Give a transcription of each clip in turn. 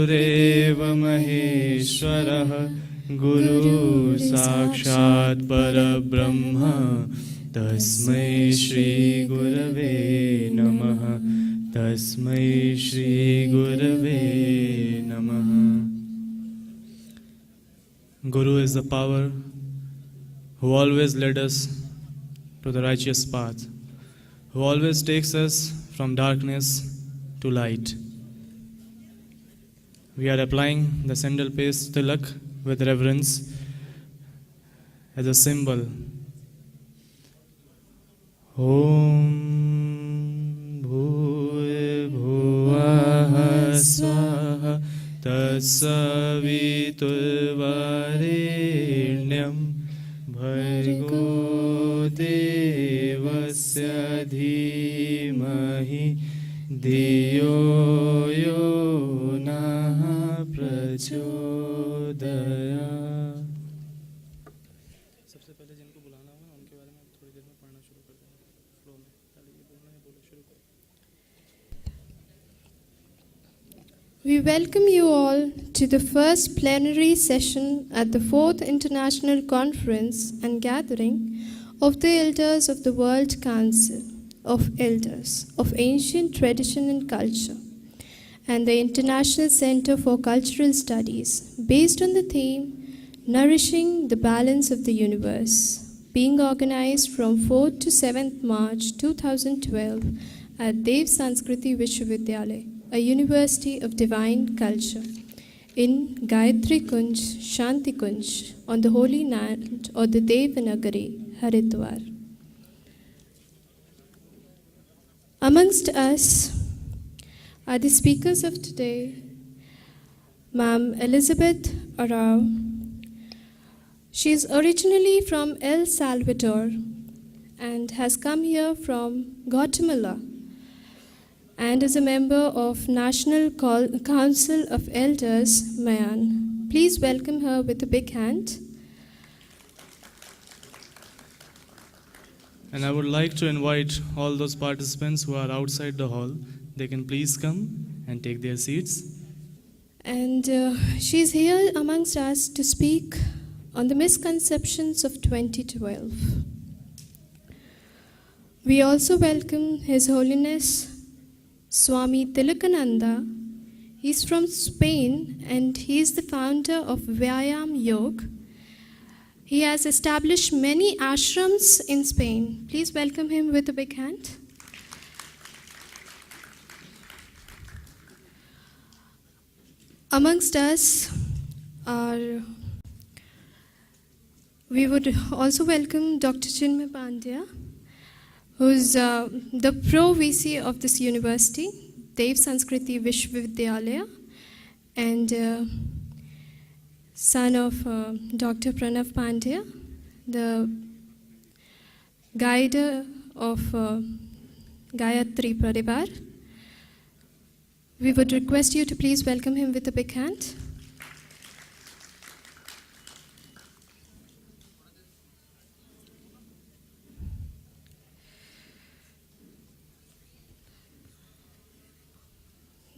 गुरुरेव महेश्वरः गुरु साक्षात् परब्रह्म तस्मै श्री गुरवे नमः तस्मै श्री गुरवे नमः. Guru is the power who always led us to the righteous path, who always takes us from darkness to light. We are applying the sandal paste tilak with reverence as a symbol. Om Bhuvah Swaha Tatsaviturvarenyam Bhargo Devasya Dhimahi Dhiyo Yo Nah Prachodaya. सबसे पहले जिनको बुलाना होगा उनके बारे में थोड़ी देर में पढ़ना शुरू कर देंगे फ्लो में. पहले ये बोलना है, बोलो शुरू करो. We welcome you all to the first plenary session at the 4th International Conference and Gathering of the Elders of the World Council of Elders of Ancient Tradition and Culture and the International Center for Cultural Studies, based on the theme Nourishing the Balance of the Universe, being organized from 4th to 7th March 2012 at Dev Sanskriti Vishwavidyalaya, a University of Divine Culture, in Gayatri Kunj, Shanti Kunj, on the holy land of the Devanagari, Haridwar. Amongst us are the speakers of today, Ma'am Elizabeth Arau. She is originally from El Salvador and has come here from Guatemala and is a member of National Council of Elders, Mayan. Please welcome her with a big hand. And I would like to invite all those participants who are outside the hall. They can please come and take their seats. And she's here amongst us to speak on the misconceptions of 2012. We also welcome His Holiness Swami Tilakananda. He's from Spain and he's the founder of Vyayam Yoga. He has established many ashrams in Spain. Please welcome him with a big hand. Amongst us we would also welcome Dr. Chinmay Pandya, who's the Pro VC of this university, Dev Sanskriti Vishwavidyalaya, and son of Dr. Pranav Pandya, the guide of Gayatri Parivar. We would request you to please welcome him with a big hand.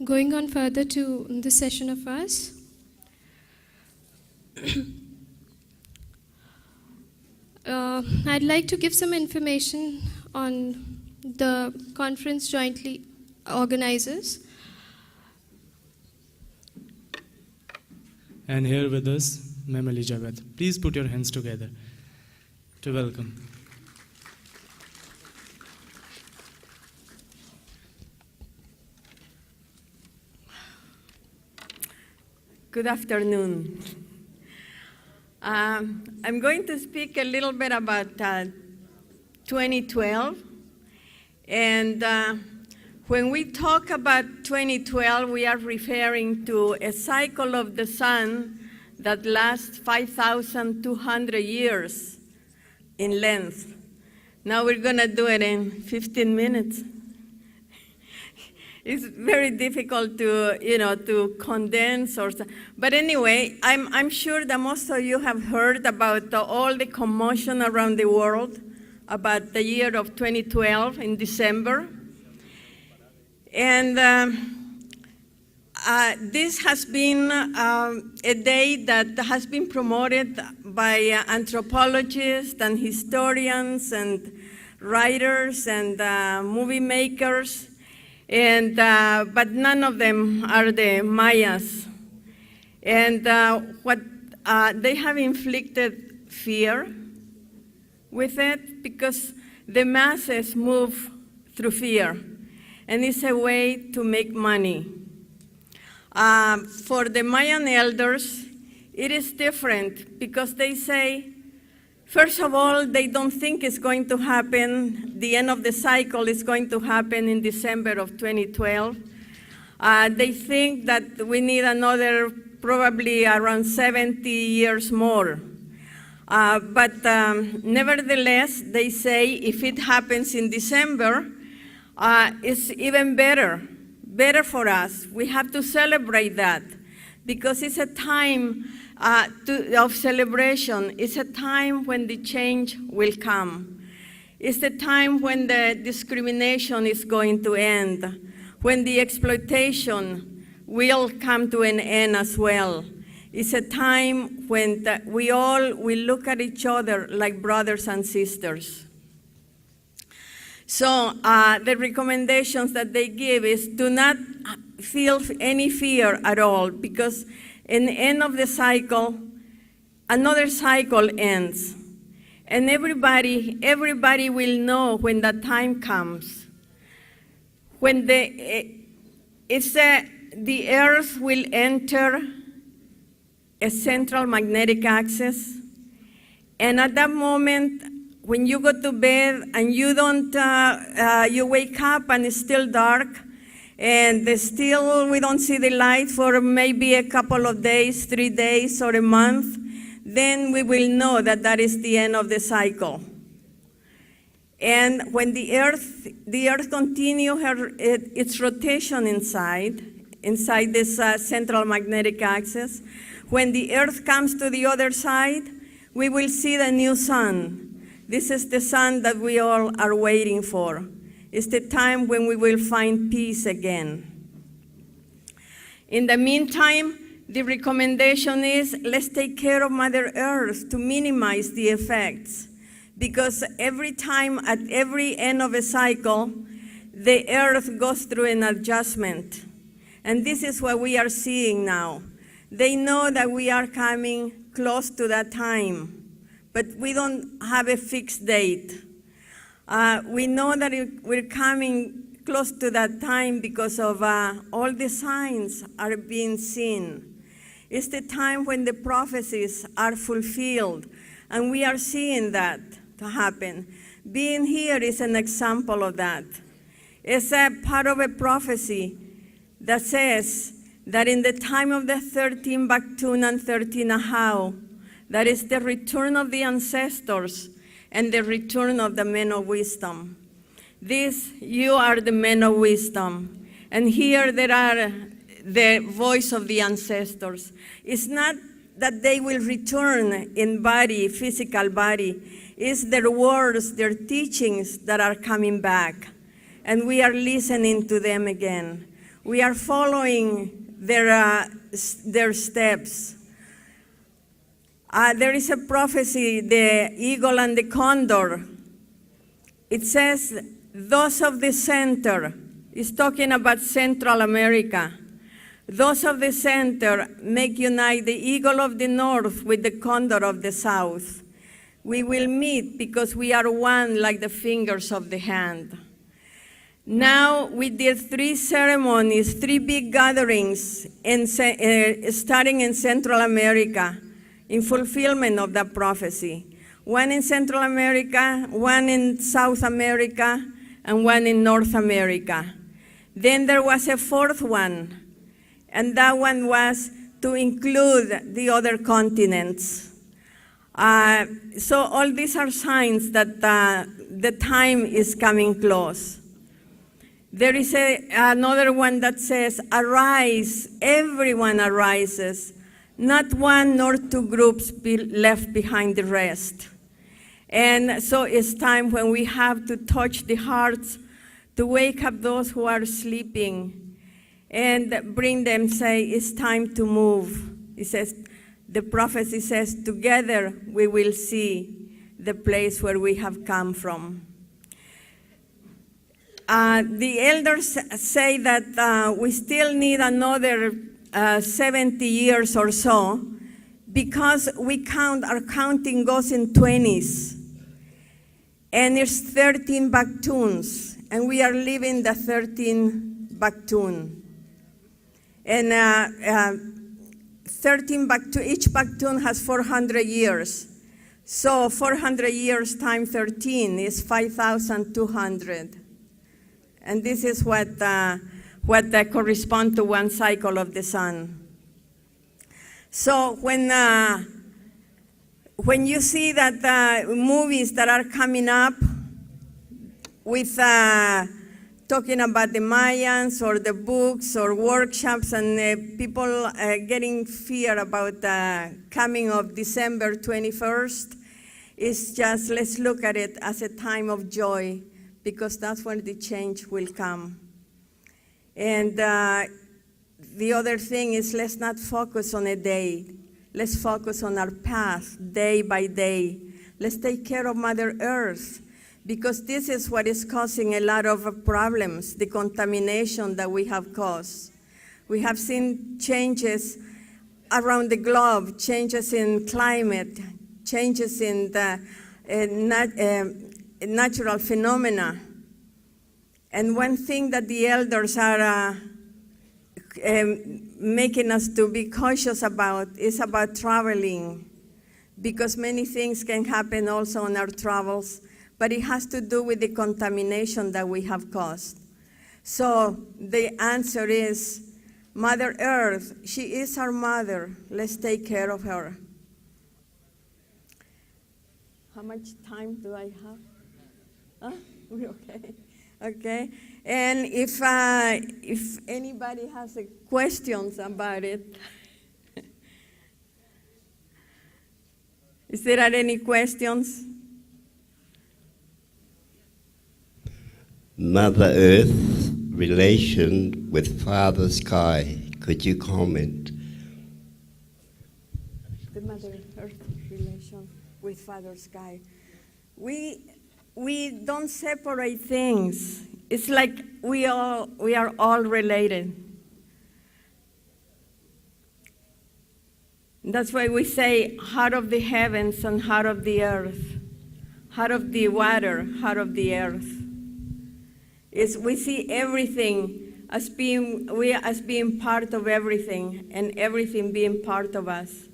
Going on further to this session of ours, I'd like to give some information on the conference jointly organizers. And here with us, Ma'am Elizabeth. Please put your hands together to welcome. Good afternoon. I'm going to speak a little bit about 2012. And when we talk about 2012, we are referring to a cycle of the sun that lasts 5,200 years in length. Now we're going to do it in 15 minutes. It's very difficult to, to condense but anyway, I'm sure that most of you have heard about all the commotion around the world about the year of 2012 in December. And this has been a day that has been promoted by anthropologists and historians and writers and movie makers, and but none of them are the Mayas. And what they have inflicted fear with it, because the masses move through fear, and it's a way to make money. For the Mayan elders, it is different, because they say, first of all, they don't think it's going to happen, the end of the cycle is going to happen in December of 2012. They think that we need another probably around 70 years more. But nevertheless, they say if it happens in December, it's even better for us. We have to celebrate that, because it's a time of celebration. It's a time when the change will come. It's the time when the discrimination is going to end, when the exploitation will come to an end as well. It's a time when we all will look at each other like brothers and sisters. So the recommendations that they give is do not feel any fear at all, because in the end of the cycle, another cycle ends. And everybody will know when that time comes. When the Earth will enter a central magnetic axis, and at that moment, when you go to bed and you don't, you wake up and it's still dark, and still we don't see the light for maybe a couple of days, 3 days, or a month, then we will know that that is the end of the cycle. And when the Earth continues its rotation inside this central magnetic axis, when the Earth comes to the other side, we will see the new sun. This is the sun that we all are waiting for. It's the time when we will find peace again. In the meantime, the recommendation is let's take care of Mother Earth to minimize the effects, because every time at every end of a cycle, the Earth goes through an adjustment. And this is what we are seeing now. They know that we are coming close to that time, but we don't have a fixed date. We know that we're coming close to that time because of all the signs are being seen. It's the time when the prophecies are fulfilled, and we are seeing that to happen. Being here is an example of that. It's a part of a prophecy that says that in the time of the 13 Baktun and 13 Ahau, that is the return of the ancestors and the return of the men of wisdom. You are the men of wisdom. And here there are the voice of the ancestors. It's not that they will return in body, physical body. It's their words, their teachings that are coming back. And we are listening to them again. We are following their steps. There is a prophecy, the eagle and the condor. It says, those of the center, it's talking about Central America. Those of the center make unite the eagle of the north with the condor of the south. We will meet because we are one like the fingers of the hand. Now we did 3 ceremonies, 3 big gatherings starting in Central America in fulfillment of that prophecy. One in Central America, one in South America, and one in North America. Then there was a 4th one, and that one was to include the other continents. So all these are signs that the time is coming close. There is another one that says, arise, everyone arises, not one nor 2 groups be left behind the rest. And so it's time when we have to touch the hearts to wake up those who are sleeping and bring them, say, it's time to move. It says, the prophecy says, together we will see the place where we have come from. The elders say that we still need another 70 years or so, because our counting goes in 20s. And it's 13 Baktuns, and we are living the 13 Baktun. And 13 Baktun, each Baktun has 400 years. So 400 years times 13 is 5,200. And this is what corresponds to one cycle of the sun. So when you see that movies that are coming up with talking about the Mayans or the books or workshops and people getting fear about the coming of December 21st, it's just, let's look at it as a time of joy, because that's when the change will come. And the other thing is, let's not focus on a day. Let's focus on our path, day by day. Let's take care of Mother Earth, because this is what is causing a lot of problems, the contamination that we have caused. We have seen changes around the globe, changes in climate, changes in the natural phenomena. And one thing that the elders are making us to be cautious about is about traveling, because many things can happen also on our travels, but it has to do with the contamination that we have caused. So the answer is, Mother Earth, she is our mother. Let's take care of her. How much time do I have? Huh? Okay. Okay. And if anybody has questions about it, is there any questions? Mother Earth's relation with Father Sky. Could you comment? The Mother Earth relation with Father Sky. We don't separate things. It's like we are all related. That's why we say heart of the heavens and heart of the earth, heart of the water, heart of the earth. We see everything as being part of everything, and everything being part of us.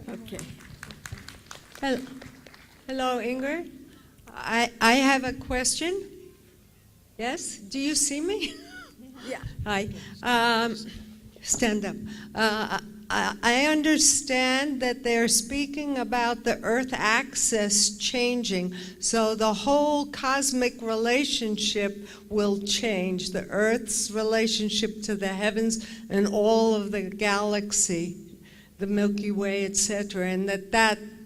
Okay. Hello, Ingrid. I have a question. Yes? Do you see me? Yeah. Hi. Stand up. I understand that they're speaking about the Earth axis changing, so the whole cosmic relationship will change, the Earth's relationship to the heavens and all of the galaxy, the Milky Way, etc., and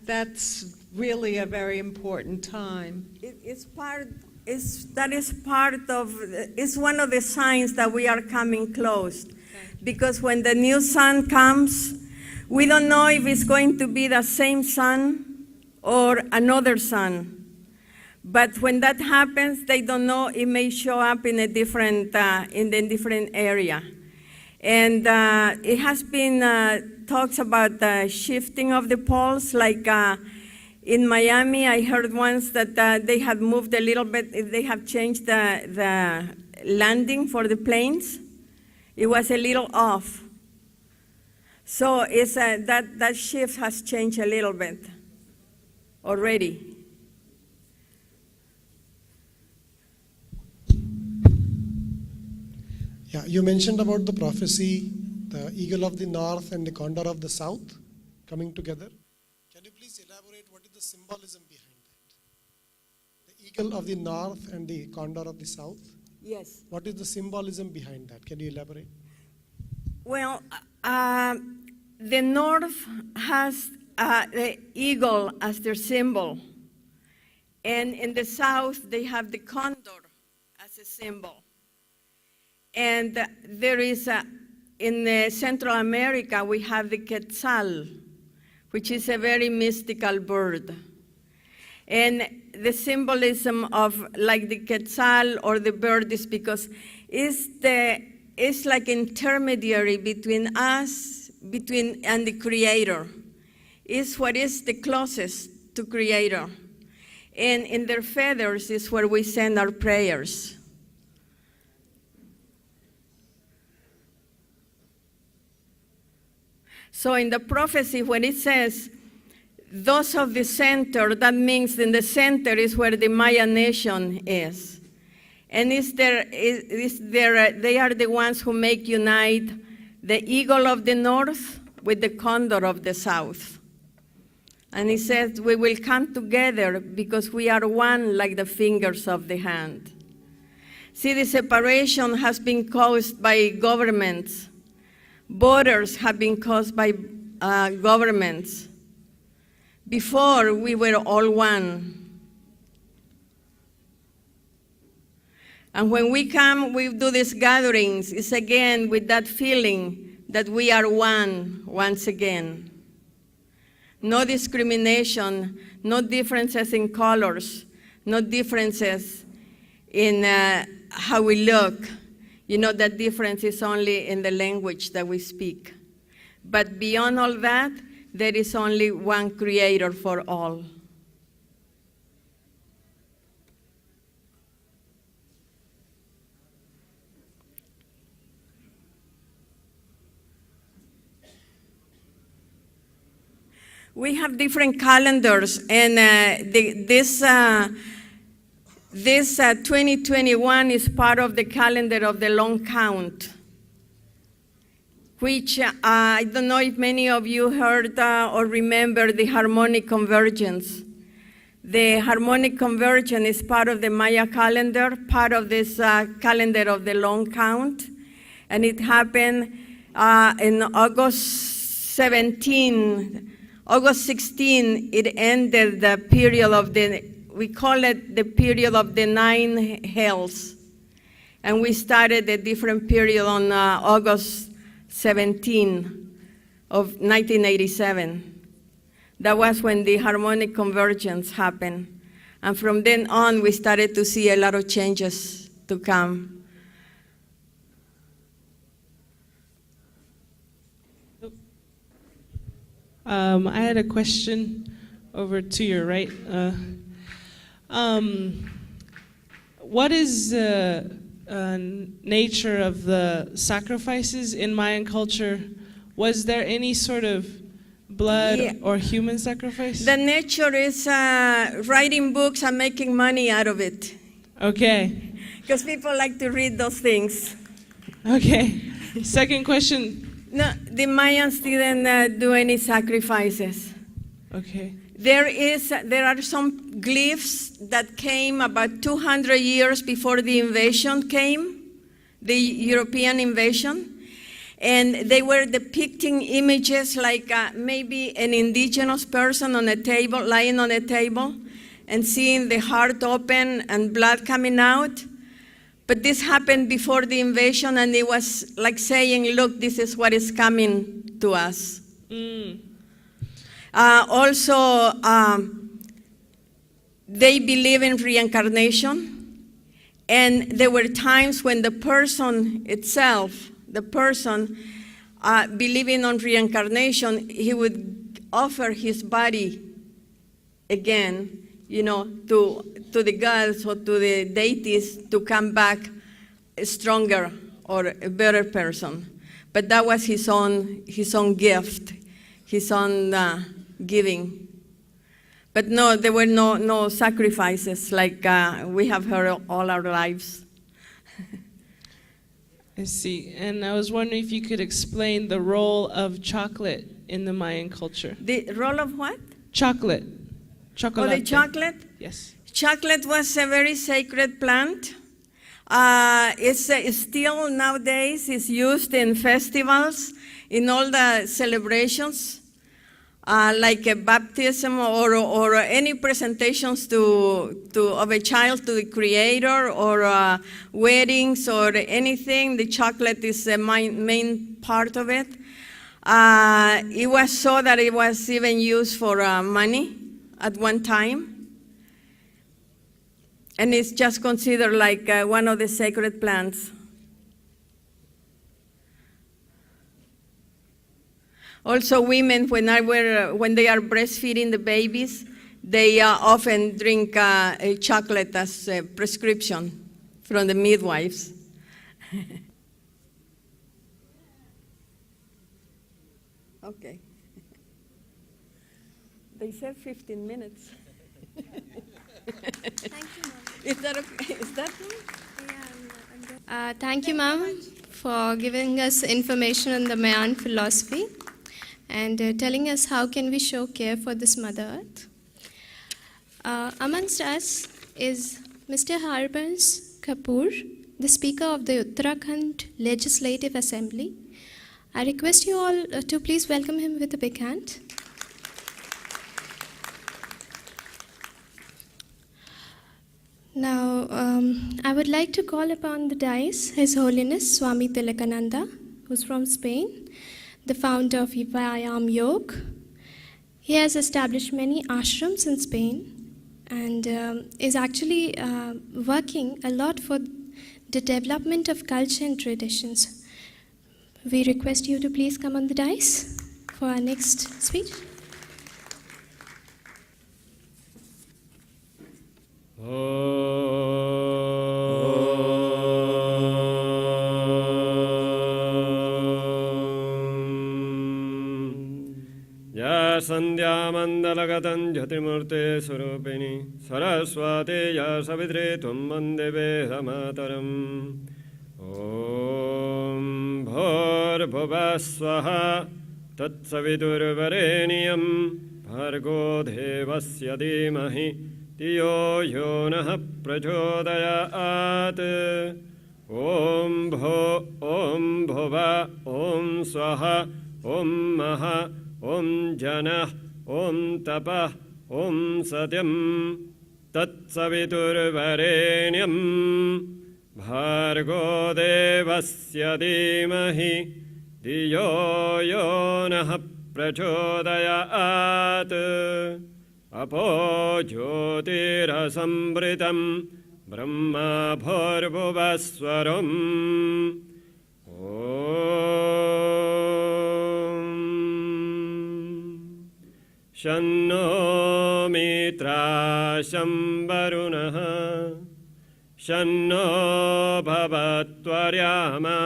that's really a very important time. It's one of the signs that we are coming close. Because when the new sun comes, we don't know if it's going to be the same sun or another sun. But when that happens, they don't know, it may show up in a different area. And it has been talks about the shifting of the poles, like in Miami, I heard once that they had moved a little bit, they have changed the landing for the planes. It was a little off. So it's that shift has changed a little bit already. Yeah, you mentioned about the prophecy, the eagle of the north and the condor of the south coming together. Can you please elaborate what is the symbolism behind that? The eagle of the north and the condor of the south? Yes. What is the symbolism behind that? Can you elaborate? Well, the north has the eagle as their symbol, And in the south, they have the condor as a symbol. And there is, in Central America, we have the quetzal, which is a very mystical bird. And the symbolism of like the quetzal or the bird is because it's like intermediary between us, and the Creator. It's what is the closest to Creator. And in their feathers is where we send our prayers. So in the prophecy, when it says, those of the center, that means in the center is where the Maya nation is. And they are the ones who make unite the eagle of the north with the condor of the south. And he says, we will come together because we are one like the fingers of the hand. See, the separation has been caused by governments. Borders have been caused by governments. Before, we were all one. And when we come, we do these gatherings, it's again with that feeling that we are one once again. No discrimination, no differences in colors, no differences in how we look. You know, that difference is only in the language that we speak. But beyond all that, there is only one Creator for all. We have different calendars, and this 2021 is part of the calendar of the long count, which I don't know if many of you heard or remember the harmonic convergence. The harmonic convergence is part of the Maya calendar, part of this calendar of the long count, and it happened in August 16, it ended the period of we call it the period of the 9 hells. And we started a different period on August 17 of 1987. That was when the harmonic convergence happened. And from then on, we started to see a lot of changes to come. I had a question over to your right. What is the nature of the sacrifices in Mayan culture? Was there any sort of blood or human sacrifice? The nature is writing books and making money out of it. Okay. Because people like to read those things. Okay. Second question. No, the Mayans didn't do any sacrifices. Okay. There are some glyphs that came about 200 years before the invasion came, the European invasion, and they were depicting images like maybe an indigenous person on a table, lying on a table, and seeing the heart open and blood coming out. But this happened before the invasion, and it was like saying, look, this is what is coming to us. Also, they believe in reincarnation, and there were times when the person itself, believing on reincarnation, he would offer his body again, you know, to the gods or to the deities to come back a stronger or a better person. But that was his own gift, his own giving. But no, there were no sacrifices like we have heard all our lives. I see. And I was wondering if you could explain the role of chocolate in the Mayan culture. The role of what? Chocolate. Chocolate. Oh, the chocolate? Yes. Chocolate was a very sacred plant. It's still nowadays is used in festivals, in all the celebrations. like a baptism or any presentations of a child to the Creator, or weddings or anything. The chocolate is the main part of it. It was so that it was even used for money at one time. And it's just considered like one of the sacred plants. Also, women, when they are breastfeeding the babies, they often drink a chocolate as a prescription from the midwives. Okay. They said 15 minutes. Thank you, Mom. Is that okay? Is that good? Thank you, Ma'am, for giving us information on the Mayan philosophy and telling us how can we show care for this Mother Earth. Amongst us is Mr. Harbans Kapoor, the Speaker of the Uttarakhand Legislative Assembly. I request you all to please welcome him with a big hand. Now, I would like to call upon the dais His Holiness Swami Tilakananda, who's from Spain, the founder of Vayam Yoga. He has established many ashrams in Spain and is actually working a lot for the development of culture and traditions. We request you to please come on the dais for our next speech. या सन्ध्यामण्डलगतं ज्योतिर्मूर्ते स्वरूपिणी सरस्वती या सवित्रे त्वं वन्दे वेदमातरम् ॐ भूर्भुवः स्वः तत्सवितुर्वरेण्यं भर्गो देवस्य धीमहि धियो यो नः प्रचोदयात् ॐ भुव ॐ स्वः ॐ मः ॐ जनः ॐ तपः ॐ सत्यं तत्सवितुर्वरेण्यं भर्गो देवस्य धीमहि धियो यो नः प्रचोदयात् अपो ज्योतिरसंवृतं ब्रह्मा भूर्भुवस्वरम् शन्नो मित्राशं वरुणः शन्नो भवत्वर्यामा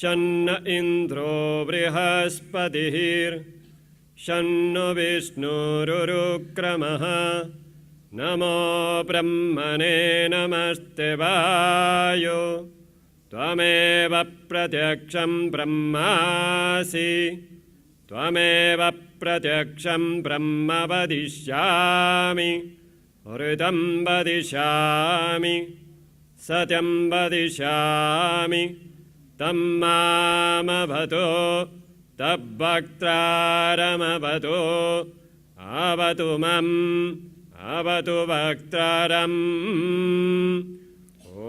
शन्न इन्द्रो बृहस्पतिः शन्नो विष्णुरुक्रमः नमो ब्रह्मणे नमस्ते वायो त्वमेव प्रत्यक्षं ब्रह्मासि त्वमेव प्रत्यक्षं ब्रह्म वदिष्यामि ऋतं वदिष्यामि सत्यं वदिष्यामि तं मामवतो तद्वक्त्रारमवतो अवतु मम अवतु वक्त्रारम्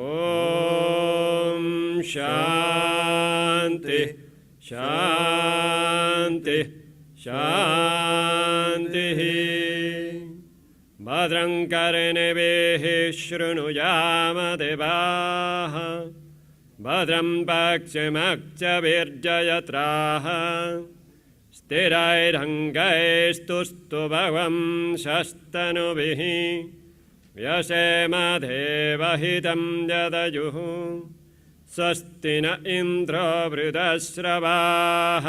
ॐ शान्ति शान्ति शान्तिः भद्रं कर्णेभिः शृणुयाम देवाः भद्रं पक्षिमक्षभिर्जयत्राः स्थिरैरङ्गैस्तुष्टुभवं शस्तनुभिः व्यसेमदेवहितं यदयुः स्वस्ति न इन्द्रो वृधश्रवाः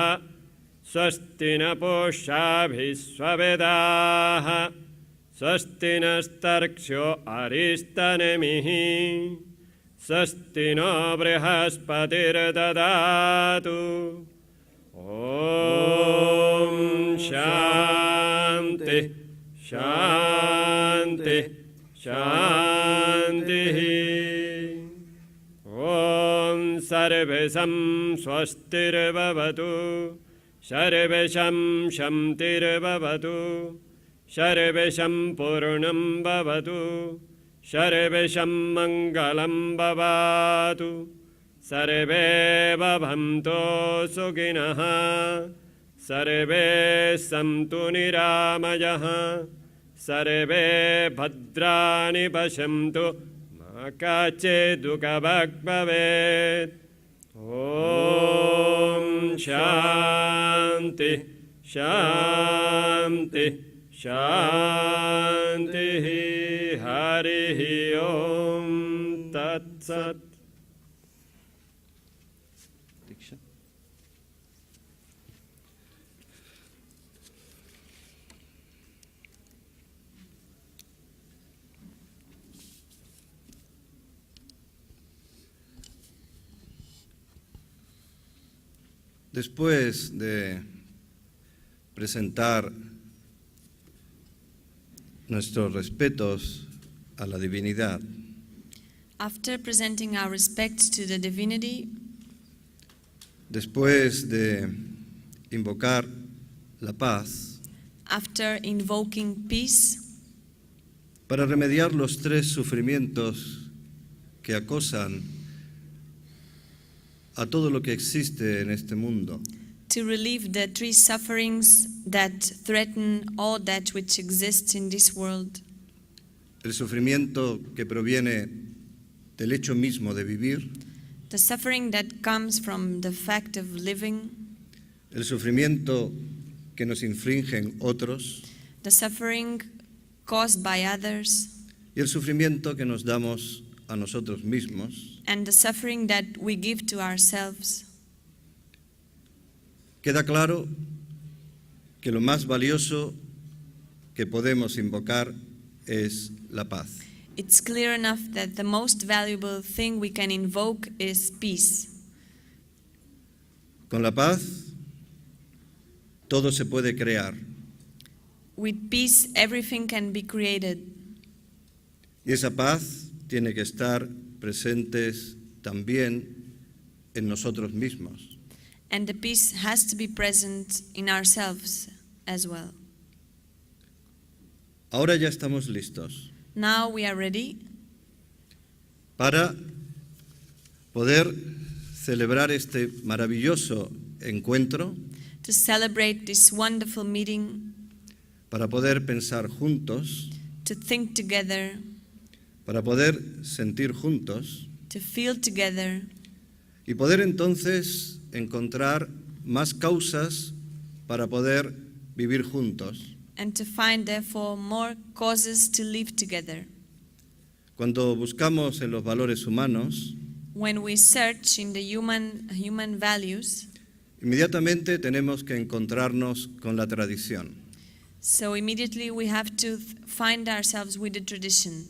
स्वस्ति न पूषा विश्ववेदाः स्वस्ति नस्तर्क्ष्यो अरिष्टनेमिः स्वस्ति नो बृहस्पतिर्ददातु ॐ शान्ति शान्ति शान्तिः ॐ सर्वेषां स्वस्तिर्भवतु Sarvesham Shantirvavatu, Sarvesham Purnam Bhavatu, Sarvesham Mangalam Bhavatu, Sarve Bhavanto Sukinaha, Sarve Santu Niramayaha, Sarve Bhadrani Pashantu, Makache Dukavak Bhavet. Om Shanti, Shanti, Shanti, Hari Om Tat Sat. Después de presentar nuestros respetos a la divinidad, After presenting our respect to the divinity, después de invocar la paz, after invoking peace, para remediar los tres sufrimientos que acosan a todo lo que existe en este mundo: to relieve the three sufferings that threaten all that which exists in this world, el sufrimiento que proviene del hecho mismo de vivir, the suffering that comes from the fact of living, el sufrimiento que nos infringen otros the suffering caused by others, y el sufrimiento que nos damos a nosotros mismos. and the suffering that we give to ourselves. Queda claro que lo más valioso que podemos invocar es la paz. It's clear enough that the most valuable thing we can invoke is peace. Con la paz todo se puede crear With peace, everything can be created. y esa paz tiene que estar presentes también en nosotros mismos. And the peace has to be present in ourselves as well. Ahora ya estamos listos Now we are ready para poder celebrar este maravilloso encuentro, to celebrate this wonderful meeting, para poder pensar juntos, to think together, para poder sentir juntos to feel together, y poder entonces encontrar más causas para poder vivir juntos. and to find, therefore, more causes to live together. Cuando buscamos en los valores humanos, When we search in the human values, inmediatamente tenemos que encontrarnos con la tradición. so immediately we have to find ourselves with the tradition.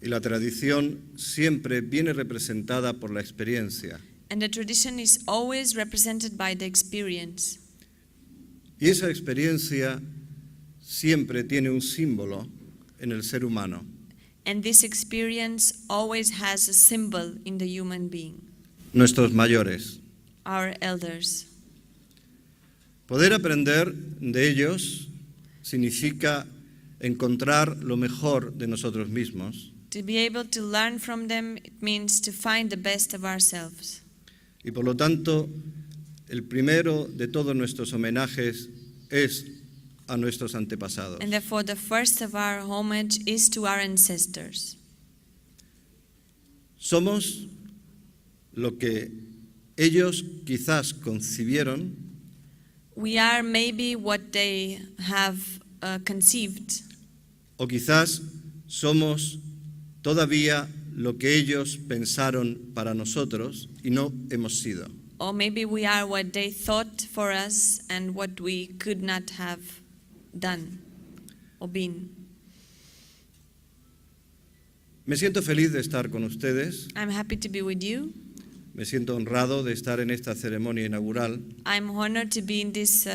Y la tradición siempre viene representada por la experiencia. And the tradition is always represented by the experience. Y esa experiencia siempre tiene un símbolo en el ser humano. And this experience always has a symbol in the human being, Nuestros mayores. our elders. Poder aprender de ellos significa encontrar lo mejor de nosotros mismos To be able to learn from them, it means to find the best of ourselves. y por lo tanto el primero de todos nuestros homenajes es a nuestros antepasados. And therefore, the first of our homage is to our ancestors. Somos lo que ellos quizás concibieron We are maybe what they have conceived, o quizás somos todavía lo que ellos pensaron para nosotros y no hemos sido. or maybe we are what they thought for us and what we could not have done or been. Me siento feliz de estar con ustedes, I'm happy to be with you. me siento honrado de estar en esta ceremonia inaugural I'm honored to be in this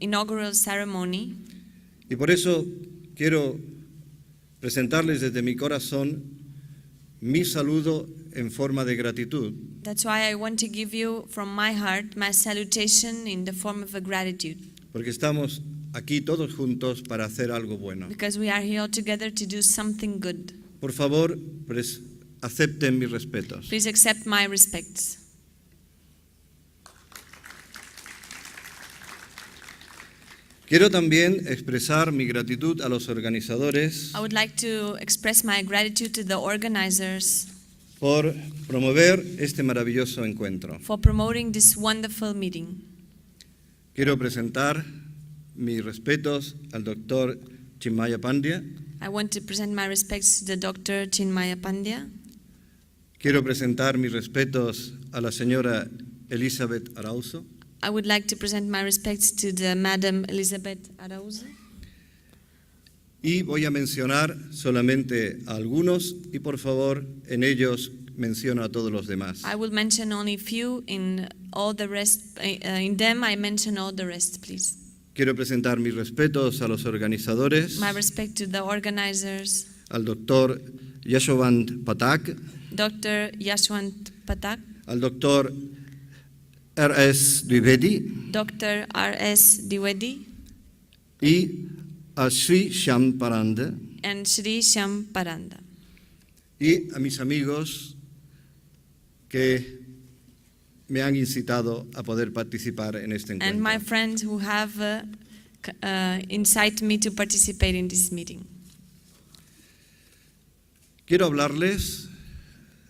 inaugural ceremony, y por eso quiero presentarles desde mi corazón mi saludo en forma de gratitud That's why I want to give you from my heart my salutation in the form of a gratitude. Porque estamos aquí todos juntos para hacer algo bueno. Because we are here all together to do something good. Por favor, acepten mis respetos. Please accept my respects. Quiero también expresar mi gratitud a los organizadores I would like to express my gratitude to the organizers por promover este maravilloso encuentro. for promoting this wonderful meeting. Quiero presentar mis respetos al doctor Chinmaya Pandya. I want to present my respects to the Dr. Chinmaya Pandya. Quiero presentar mis respetos a la señora Elizabeth Arauzo. I would like to present my respects to the Madam Elizabeth Arauzo. Y voy a mencionar solamente a algunos y por favor en ellos menciono a todos los demás. I will mention only few. In all the rest, in them I mention all the rest, please. Quiero presentar mis respetos a los organizadores, My respect to the organizers, al doctor Yashwant Patak, Dr. Yashwant Patak, al doctor R.S. Dwivedi Dr. R.S. Dwivedi, y a Sri Shyam Paranda, and Sri Shyam Paranda. y a mis amigos que me han incitado a poder participar en este And my encuentro. friends who have incited me to participate in this meeting. Quiero hablarles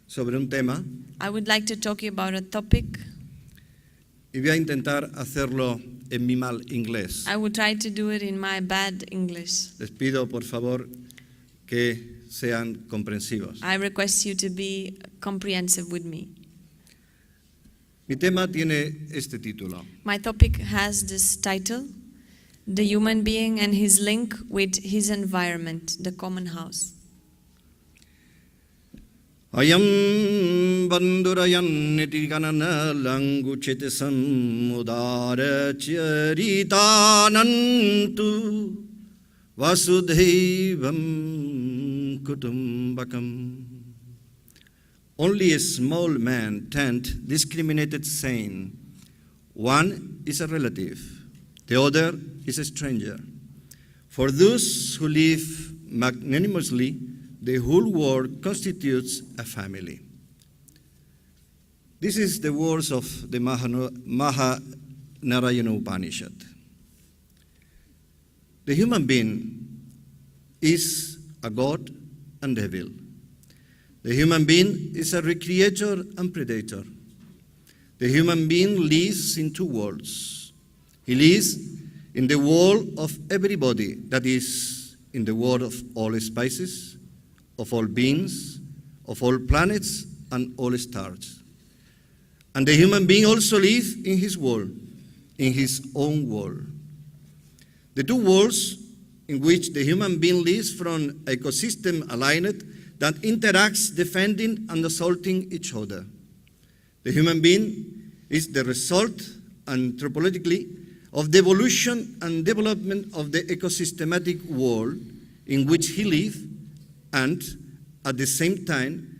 sobre un tema I would like to talk about a topic. y voy a intentar hacerlo en mi mal inglés. I will try to do it in my bad English. Les pido por favor que sean comprensivos. I request you to be comprehensive with me. Mi tema tiene este título: My topic has this title, The Human Being and His Link with His Environment, the Common House. Ayam bandurayan nitiganana languchete samudara charitanantu vasudhaivam kutumbakam. Only a small man tent discriminated, saying, one is a relative, the other is a stranger. For those who live magnanimously, the whole world constitutes a family. This is the words of the Mahanarayana Upanishad. The human being is a god and devil. The human being is a recreator and predator. The human being lives in two worlds. He lives in the world of everybody, that is, in the world of all species, of all beings, of all planets, and all stars. And the human being also lives in his world, in his own world. The two worlds in which the human being lives from ecosystem aligned that interacts, defending and assaulting each other. The human being is the result, anthropologically, of the evolution and development of the ecosystematic world in which he lives, and at the same time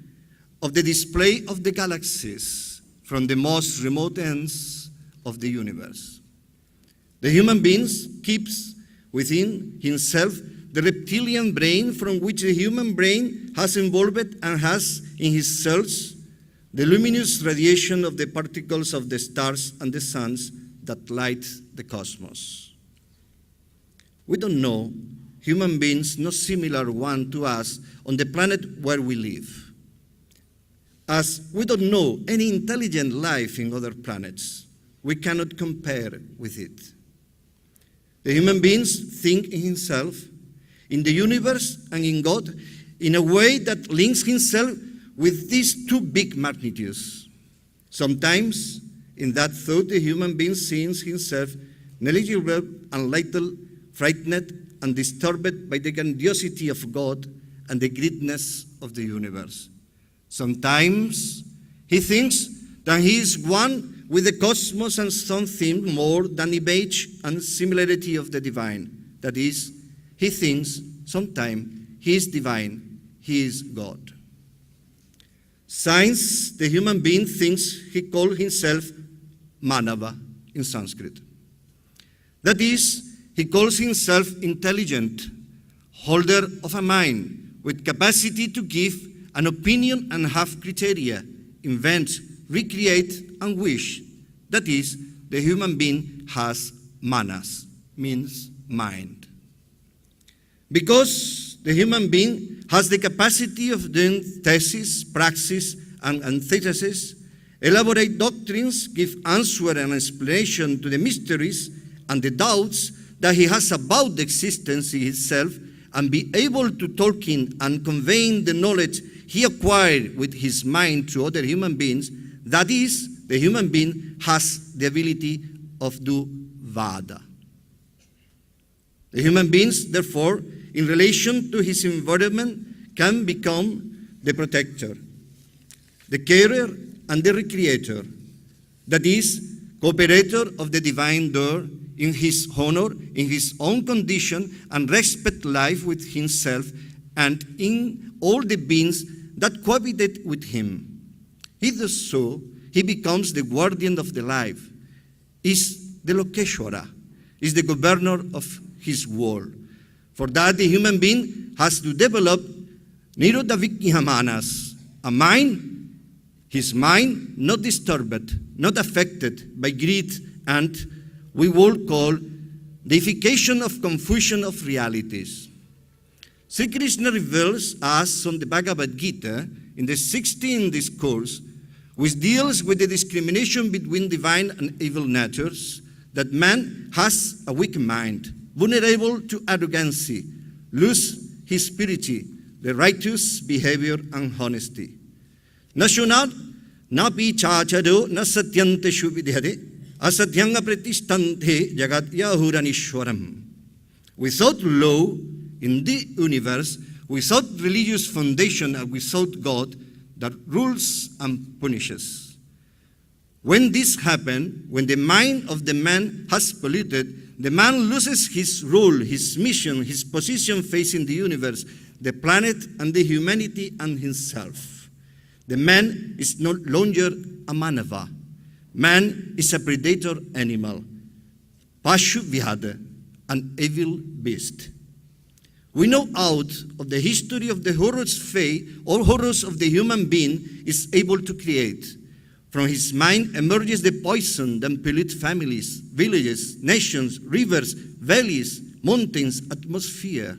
of the display of the galaxies from the most remote ends of the universe. The human being keeps within himself the reptilian brain from which the human brain has evolved and has in his cells the luminous radiation of the particles of the stars and the suns that light the cosmos. We don't know human beings not similar one to us on the planet where we live. As we don't know any intelligent life in other planets, we cannot compare with it. The human beings think in himself, in the universe, and in God in a way that links himself with these two big magnitudes. Sometimes, in that thought, the human being sees himself negligible and little, frightened and disturbed by the grandiosity of God and the greatness of the universe. Sometimes he thinks that he is one with the cosmos and something more than image and similarity of the divine. That is, he thinks sometimes he is divine, he is God. Science, the human being thinks he called himself Manava in Sanskrit. That is, he calls himself intelligent, holder of a mind with capacity to give an opinion and have criteria, invent, recreate, and wish. That is, the human being has manas, means mind. Because the human being has the capacity of doing thesis, praxis, and antithesis, elaborate doctrines, give answer and explanation to the mysteries and the doubts that he has about the existence itself, and be able to talk in and conveying the knowledge he acquired with his mind to other human beings, that is, the human being has the ability of do vada. The human beings, therefore, in relation to his environment, can become the protector, the carer, and the recreator, that is, cooperator of the divine door in his honor, in his own condition, and respect life with himself and in all the beings that cohabitate with him. He does so, he becomes the guardian of the life, is the Lokeshwara, is the governor of his world. For that, the human being has to develop Nirodhavikihamanas, a mind, his mind not disturbed, not affected by greed and we will call deification of confusion of realities. Sri Krishna reveals us on the Bhagavad Gita in the 16th discourse, which deals with the discrimination between divine and evil natures, that man has a weak mind, vulnerable to arrogancy, lose his purity, the righteous behavior and honesty. Nashunat napi chachado nasatyante shubidhade asatyanga pratistanthe jagat yahuranishwaram. Without law in the universe, without religious foundation and without God that rules and punishes. When this happens, when the mind of the man has polluted, the man loses his role, his mission, his position facing the universe, the planet and the humanity and himself. The man is no longer a manava. Man is a predator animal, pashu vihada, an evil beast. We know out of the history of the horrors fate or horrors of the human being is able to create. From his mind emerges the poison that pollute families, villages, nations, rivers, valleys, mountains, atmosphere.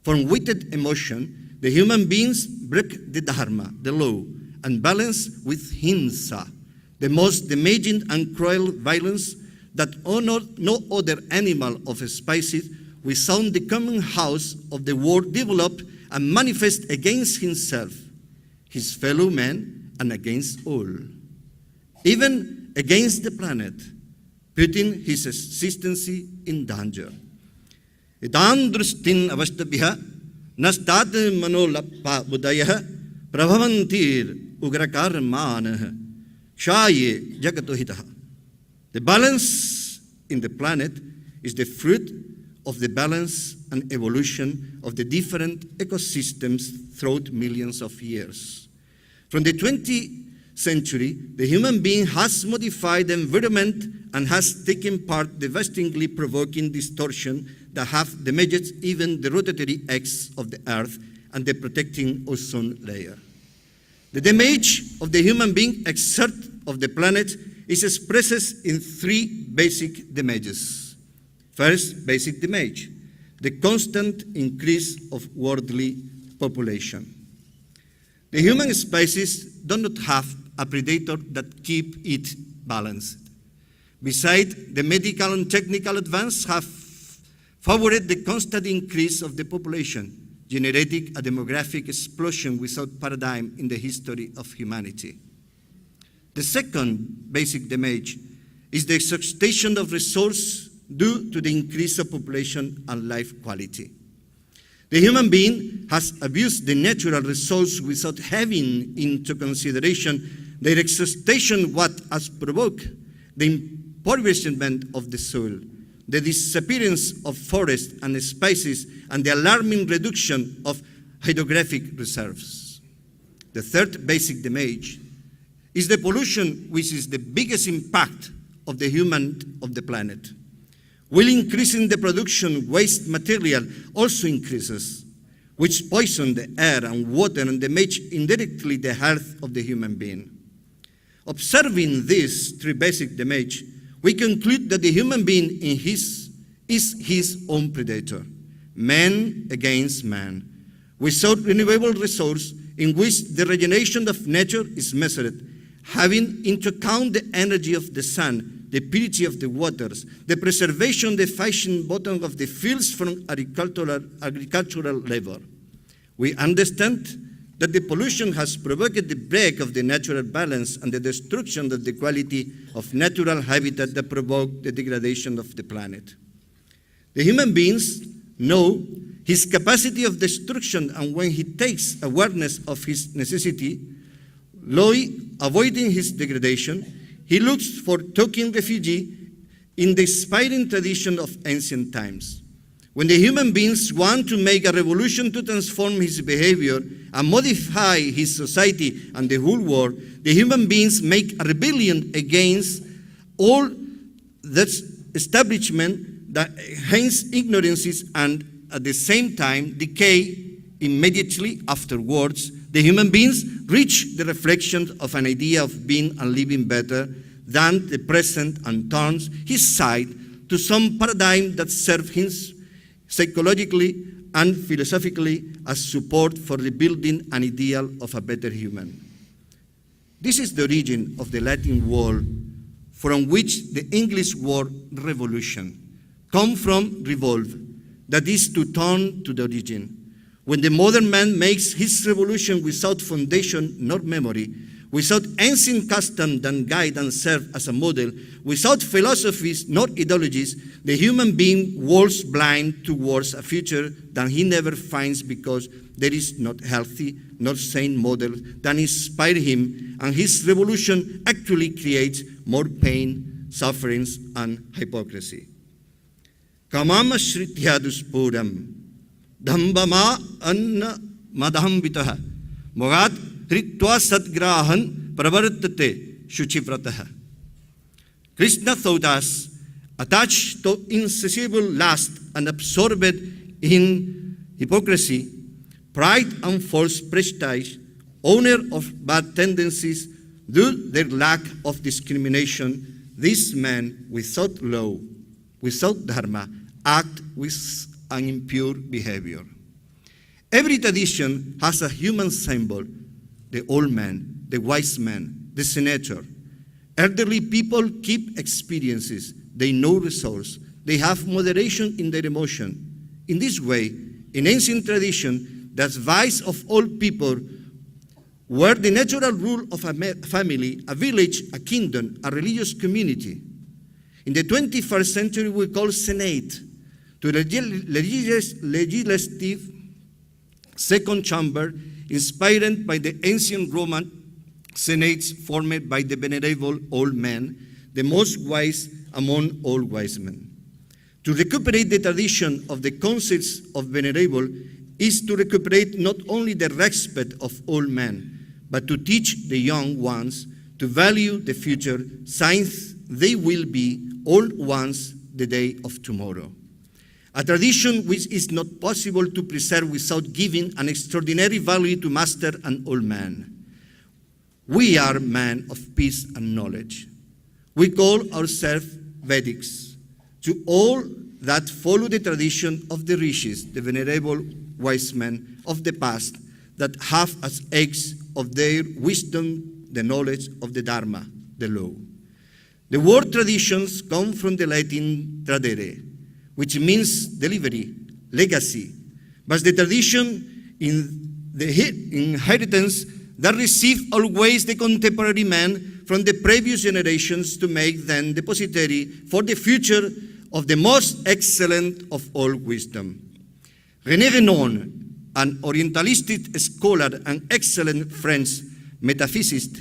From wicked emotion, the human beings break the dharma, the law, and balance with himsa, the most damaging and cruel violence that honored no other animal of a species without the common house of the world develop and manifest against himself, his fellow men, and against all. Even against the planet, putting his existence in danger. Idan drustin avastabhya nastat manolappa budaya prabhavantir ugrakarmanah shaye jagatohitaha. The balance in the planet is the fruit of the balance and evolution of the different ecosystems throughout millions of years. From the 20th century, the human being has modified the environment and has taken part devastatingly provoking distortion that have damaged even the rotatory axis of the earth and the protecting ozone layer. The damage of the human being exert of the planet is expressed in three basic damages. First basic damage, the constant increase of worldly population. The human species do not have a predator that keep it balanced. Besides, the medical and technical advance have favored the constant increase of the population, generating a demographic explosion without paradigm in the history of humanity. The second basic damage is the exhaustion of resources due to the increase of population and life quality. The human being has abused the natural resource without having into consideration their exhaustion, what has provoked the impoverishment of the soil, the disappearance of forests and species, and the alarming reduction of hydrographic reserves. The third basic damage is the pollution, which is the biggest impact of the human of the planet. While increasing the production, waste material also increases, which poison the air and water and damage indirectly the health of the human being. Observing these three basic damage, we conclude that the human being is his own predator, man against man, without renewable resource in which the regeneration of nature is measured, having into account the energy of the sun, the purity of the waters, the preservation of the fishing bottom of the fields from agricultural labor. We understand that the pollution has provoked the break of the natural balance and the destruction of the quality of natural habitat that provoke the degradation of the planet. The human beings know his capacity of destruction, and when he takes awareness of his necessity, avoiding his degradation, he looks for taking refuge in the inspiring tradition of ancient times. When the human beings want to make a revolution to transform his behavior and modify his society and the whole world, the human beings make a rebellion against all that establishment that hence ignorances, and at the same time decay immediately afterwards. The human beings reach the reflection of an idea of being and living better than the present and turns his side to some paradigm that serves him psychologically and philosophically as support for rebuilding an ideal of a better human. This is the origin of the Latin word from which the English word revolution comes from revolve, that is to turn to the origin. When the modern man makes his revolution without foundation nor memory, without ancient custom that guide and serve as a model, without philosophies nor ideologies, the human being walks blind towards a future that he never finds because there is not healthy nor sane model that inspire him, and his revolution actually creates more pain, sufferings, and hypocrisy. Kamama shrityadus puram dhambama anna madham vitaha mogat hritva sadgrahan pravartate shuchivrataha. Krishna taught us, attached to insatiable lust and absorbed in hypocrisy, pride and false prestige, owner of bad tendencies, due their lack of discrimination, these men without law, without dharma, act with an impure behavior. Every tradition has a human symbol: the old man, the wise man, the senator. Elderly people keep experiences, they know resource, they have moderation in their emotion. In this way, in ancient tradition, the advice of old people were the natural rule of a family, a village, a kingdom, a religious community. In the 21st century, we call Senate to the legislative second chamber, inspired by the ancient Roman senates formed by the venerable old man, the most wise among all wise men. To recuperate the tradition of the concepts of venerable is to recuperate not only the respect of old men, but to teach the young ones to value the future, since they will be old ones the day of tomorrow. A tradition which is not possible to preserve without giving an extraordinary value to master an old man. We are men of peace and knowledge. We call ourselves Vedics. To all that follow the tradition of the rishis, the venerable wise men of the past, that have as eggs of their wisdom the knowledge of the Dharma, the law. The word traditions come from the Latin tradere, which means delivery, legacy, but the tradition in the inheritance that receive always the contemporary man from the previous generations to make them depository for the future of the most excellent of all wisdom. René Guénon, an Orientalistic scholar and excellent French metaphysicist,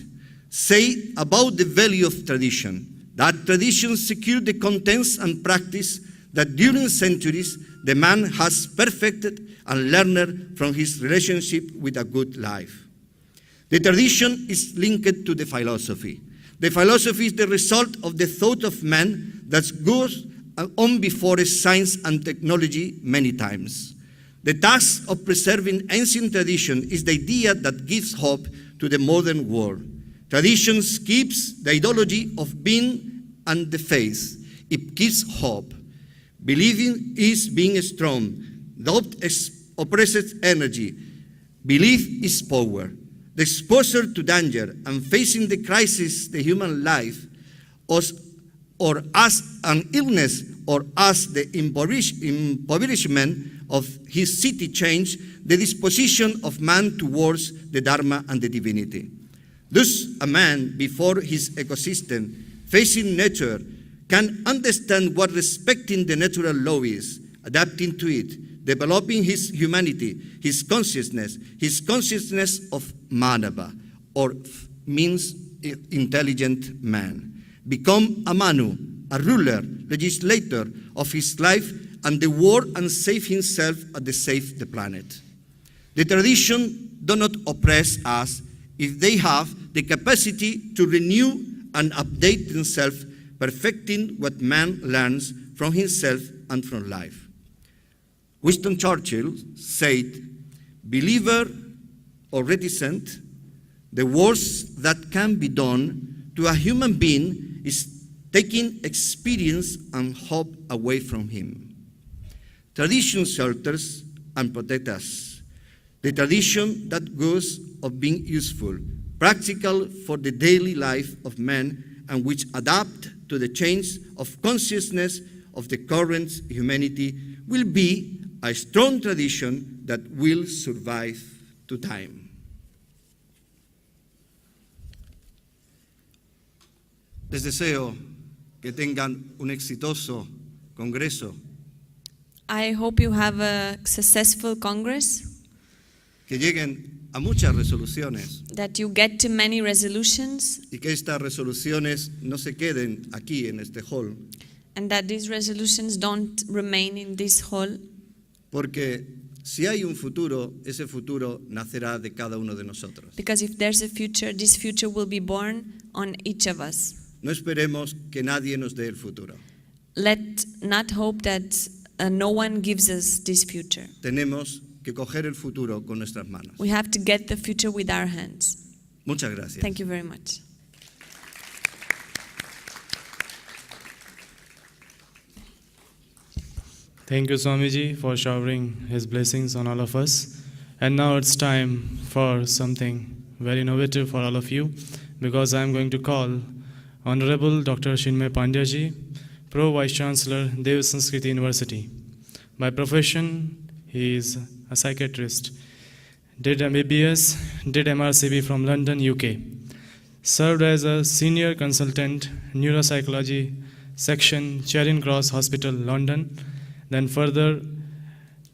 say about the value of tradition, that tradition secures the contents and practice that during centuries the man has perfected and learned from his relationship with a good life. The tradition is linked to the philosophy. The philosophy is the result of the thought of man that goes on before science and technology many times. The task of preserving ancient tradition is the idea that gives hope to the modern world. Tradition keeps the ideology of being and the faith. It gives hope. Believing is being strong. Doubt oppresses energy. Belief is power. The exposure to danger and facing the crisis, the human life, or as an illness or as the impoverishment of his city change the disposition of man towards the Dharma and the divinity. Thus, a man before his ecosystem, facing nature, can understand what respecting the natural law is, adapting to it, developing his humanity, his consciousness of Manava, or means intelligent man. Become a Manu, a ruler, legislator of his life and the world, and save himself and save the planet. The tradition do not oppress us if they have the capacity to renew and update themselves, perfecting what man learns from himself and from life. Winston Churchill said, believer or reticent, the worst that can be done to a human being is taking experience and hope away from him. Tradition shelters and protects us. The tradition that goes of being useful, practical for the daily life of men, and which adapt to the change of consciousness of the current humanity, will be a strong tradition that will survive to time. Les deseo que tengan un exitoso congreso, I hope you have a successful Congress, que lleguen a muchas resoluciones that you get to many resolutions, y que estas resoluciones no se queden aquí en este hall, and that these resolutions don't remain in this hall. porque si hay un futuro, ese futuro nacerá de cada uno de nosotros. Because if there's a future, this future will be born on each of us. No esperemos que nadie nos dé el futuro. Let not hope that no one gives us this future. Tenemos que coger el futuro con nuestras manos. We have to get the future with our hands. Muchas gracias. Thank you very much. Thank you, Swamiji, for showering his blessings on all of us. And now it's time for something very innovative for all of you, because I'm going to call Honorable Dr. Chinmay Pandyaji, Pro Vice Chancellor, Dev Sanskriti University. By profession, he is a psychiatrist. Did MBBS, did MRCB from London, UK. Served as a senior consultant, neuropsychology section, Charing Cross Hospital, London. Then further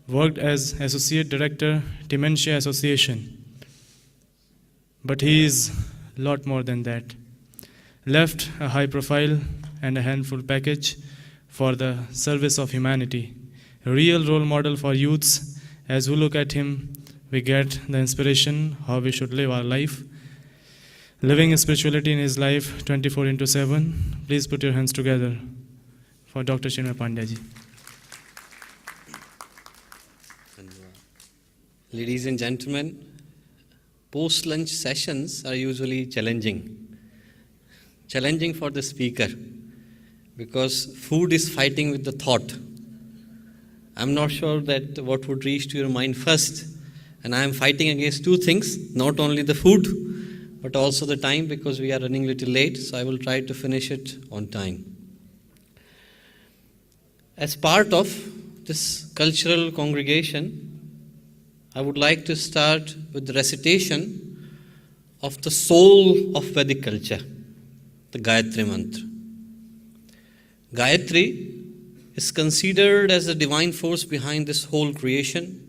worked as Associate Director, Dementia Association. But he is a lot more than that. Left a high profile and a handful package for the service of humanity. A real role model for youths. As we look at him, we get the inspiration how we should live our life. Living spirituality in his life 24/7. Please put your hands together for Dr. Chinmay Pandyaji. Ladies and gentlemen, post-lunch sessions are usually challenging. Challenging for the speaker, because food is fighting with the thought. I'm not sure that what would reach to your mind first, and I am fighting against two things, not only the food, but also the time, because we are running a little late, so I will try to finish it on time. As part of this cultural congregation, I would like to start with the recitation of the soul of Vedic culture, the Gayatri Mantra. Gayatri is considered as the divine force behind this whole creation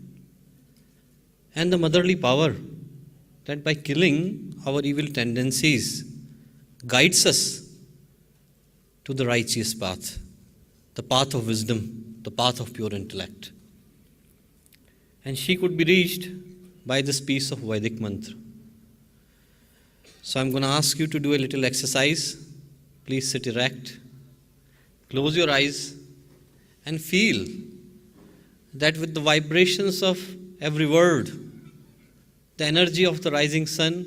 and the motherly power that by killing our evil tendencies guides us to the righteous path, the path of wisdom, the path of pure intellect. And she could be reached by this piece of Vedic mantra. So I'm going to ask you to do a little exercise. Please sit erect. Close your eyes and feel that with the vibrations of every word, the energy of the rising sun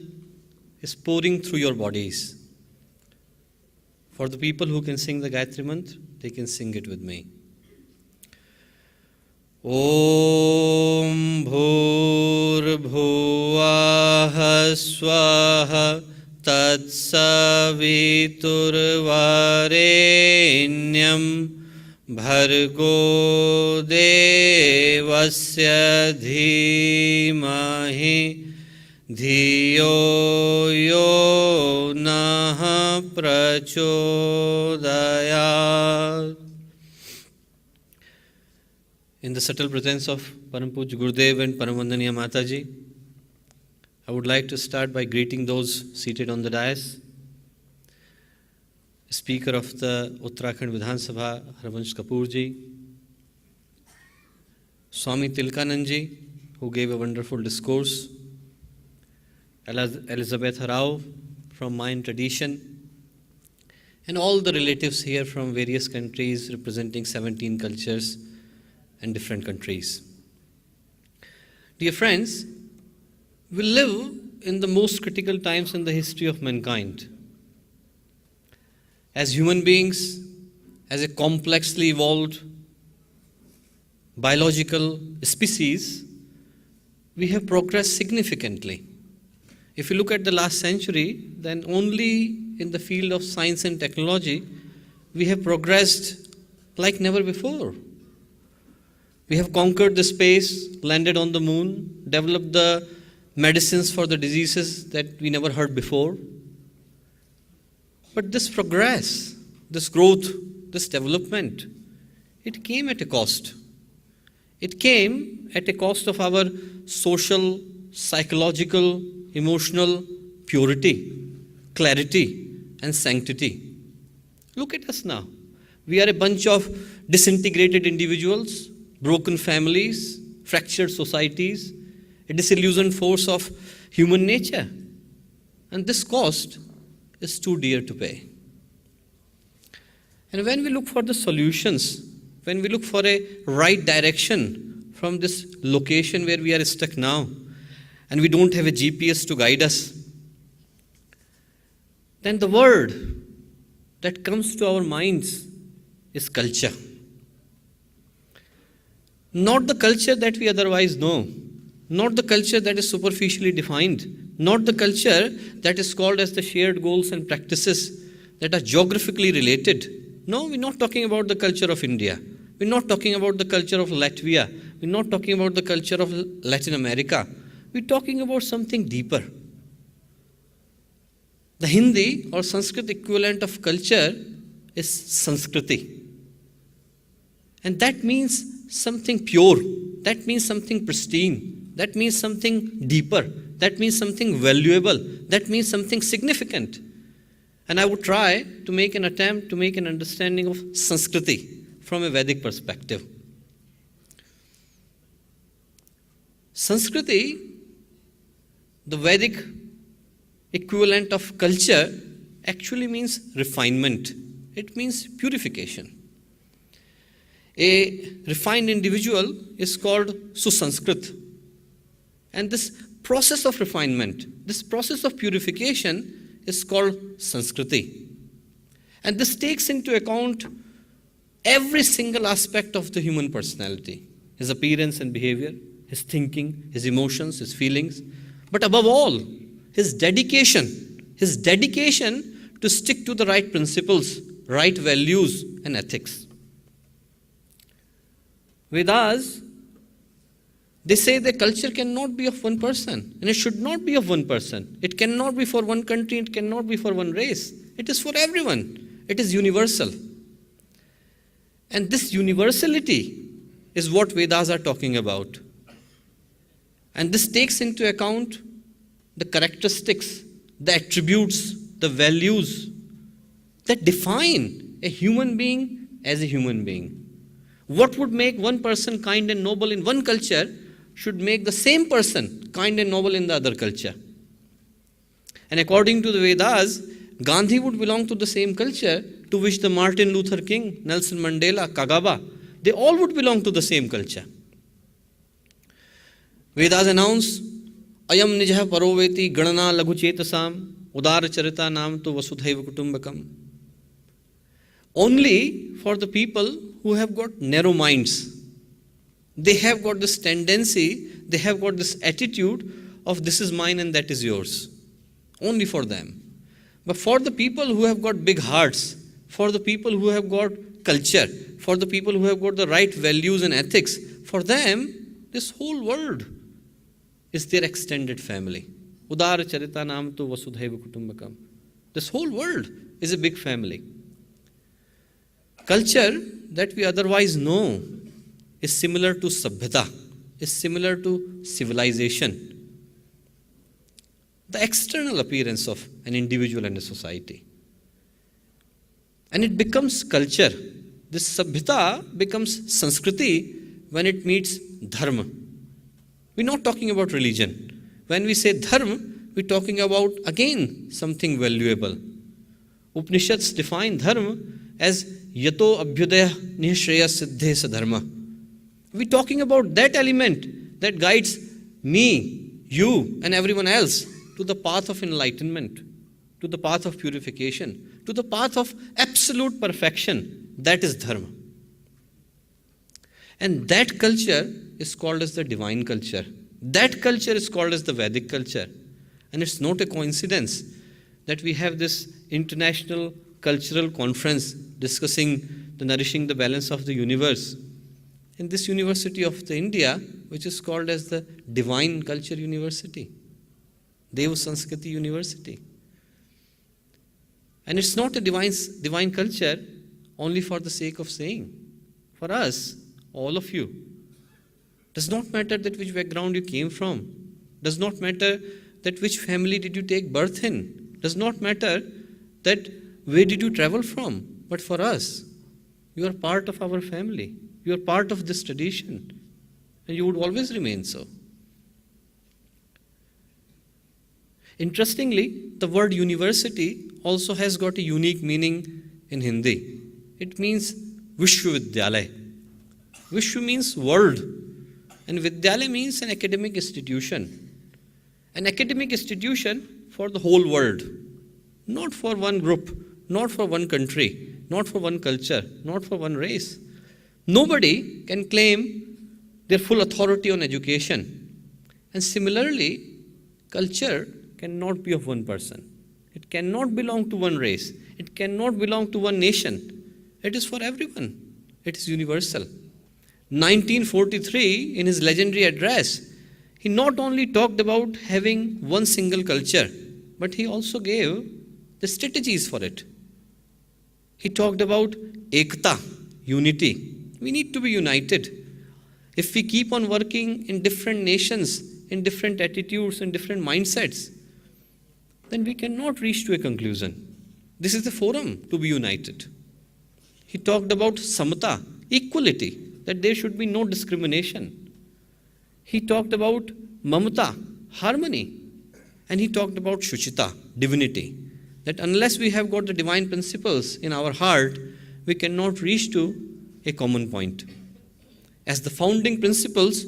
is pouring through your bodies. For the people who can sing the Gayatri Mantra, they can sing it with me. Om Bhur Bhuvah Swaha Tat Savitur Varenyam Bhargo Devasya Dhimahi Dhiyo Yo Nah Prachodayat. In the subtle presence of Param Pujya Gurudev and Param Vandaniya Mataji, I would like to start by greeting those seated on the dais. Speaker of the Uttarakhand Vidhan Sabha, Harvansh Kapoor ji, Swami Tilkanand ji, who gave a wonderful discourse, Elizabeth Rao from Mayan tradition, and all the relatives here from various countries representing 17 cultures and different countries. Dear friends, we live in the most critical times in the history of mankind. As human beings, as a complexly evolved biological species, we have progressed significantly. If you look at the last century, then only in the field of science and technology, we have progressed like never before. We have conquered the space, landed on the moon, developed the medicines for the diseases that we never heard before. But this progress, this growth, this development, it came at a cost. It came at a cost of our social, psychological, emotional purity, clarity, and sanctity. Look at us now. We are a bunch of disintegrated individuals, broken families, fractured societies, a disillusioned force of human nature. And this cost is too dear to pay. And when we look for the solutions, when we look for a right direction from this location where we are stuck now, and we don't have a GPS to guide us, then the word that comes to our minds is culture. Not the culture that we otherwise know, not the culture that is superficially defined, not the culture that is called as the shared goals and practices that are geographically related. No, we're not talking about the culture of India. We're not talking about the culture of Latvia. We're not talking about the culture of Latin America. We're talking about something deeper. The Hindi or Sanskrit equivalent of culture is Sanskriti. And that means something pure. That means something pristine. That means something deeper. That means something valuable. That means something significant. And I would try to make an attempt to make an understanding of Sanskriti from a Vedic perspective. Sanskriti, the Vedic equivalent of culture, actually means refinement. It means purification. A refined individual is called Susanskrit. And this process of refinement, this process of purification is called Sanskriti. And this takes into account every single aspect of the human personality, his appearance and behavior, his thinking, his emotions, his feelings, but above all, his dedication to stick to the right principles, right values, and ethics. Vedas, they say the culture cannot be of one person, and it should not be of one person. It cannot be for one country, it cannot be for one race. It is for everyone. It is universal. And this universality is what Vedas are talking about. And this takes into account the characteristics, the attributes, the values that define a human being as a human being. What would make one person kind and noble in one culture should make the same person kind and noble in the other culture. And according to the Vedas, Gandhi would belong to the same culture to which the Martin Luther King, Nelson Mandela, Kagaba, they all would belong to the same culture. Vedas announce, Ayam nijah paroveti ganana laghu chetasam udar charita nam tu vasudhaiva kutumbakam. Only for the people who have got narrow minds. They have got this tendency, they have got this attitude of this is mine and that is yours. Only for them. But for the people who have got big hearts, for the people who have got culture, for the people who have got the right values and ethics, for them, this whole world is their extended family. Udara charita nam tu vasudhaiva kutumbakam. This whole world is a big family. Culture that we otherwise know is similar to sabhyata, is similar to civilization. The external appearance of an individual and a society. And it becomes culture. This sabhyata becomes sanskriti when it meets dharma. We're not talking about religion. When we say dharma, we're talking about, again, something valuable. Upanishads define dharma as yato abhyudaya nishreya siddhe sadharma. We're talking about that element that guides me, you, and everyone else to the path of enlightenment, to the path of purification, to the path of absolute perfection. That is dharma. And that culture is called as the divine culture. That culture is called as the Vedic culture. And it's not a coincidence that we have this international cultural conference discussing the nourishing the balance of the universe in this University of the India, which is called as the Divine Culture University, Dev Sanskriti University. And it's not a divine culture only for the sake of saying. For us, all of you, does not matter that which background you came from, does not matter that which family did you take birth in, does not matter that where did you travel from, but for us, you are part of our family, you are part of this tradition, and you would always remain so. Interestingly, the word university also has got a unique meaning in Hindi. It means Vishwavidyalaya. Vishwa means world, and Vidyalaya means an academic institution. An academic institution for the whole world, not for one group, not for one country, not for one culture, not for one race. Nobody can claim their full authority on education. And similarly, culture cannot be of one person. It cannot belong to one race. It cannot belong to one nation. It is for everyone. It is universal. 1943, in his legendary address, he not only talked about having one single culture, but he also gave the strategies for it. He talked about ekta, unity. We need to be united. If we keep on working in different nations, in different attitudes, in different mindsets, then we cannot reach to a conclusion. This is the forum to be united. He talked about samata, equality, that there should be no discrimination. He talked about mamata, harmony. And he talked about shuchita, divinity. That unless we have got the divine principles in our heart, we cannot reach to a common point as the founding principles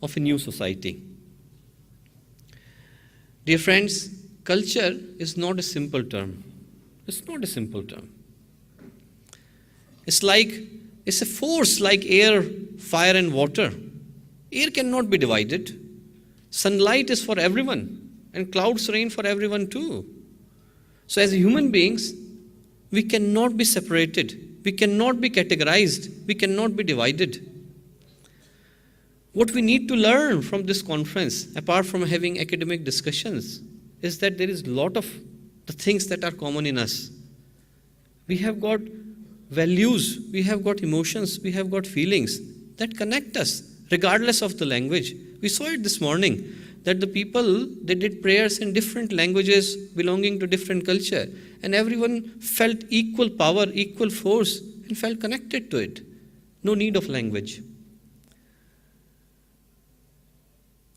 of a new society. Dear friends, culture is not a simple term. It's not a simple term. It's a force like air, fire, and water. Air cannot be divided. Sunlight is for everyone, and clouds rain for everyone too. So as human beings, we cannot be separated. We cannot be categorized. We cannot be divided. What we need to learn from this conference, apart from having academic discussions, is that there is a lot of the things that are common in us. We have got values, we have got emotions, we have got feelings that connect us regardless of the language. We saw it this morning that the people, they did prayers in different languages belonging to different culture, and everyone felt equal power, equal force, and felt connected to it. No need of language.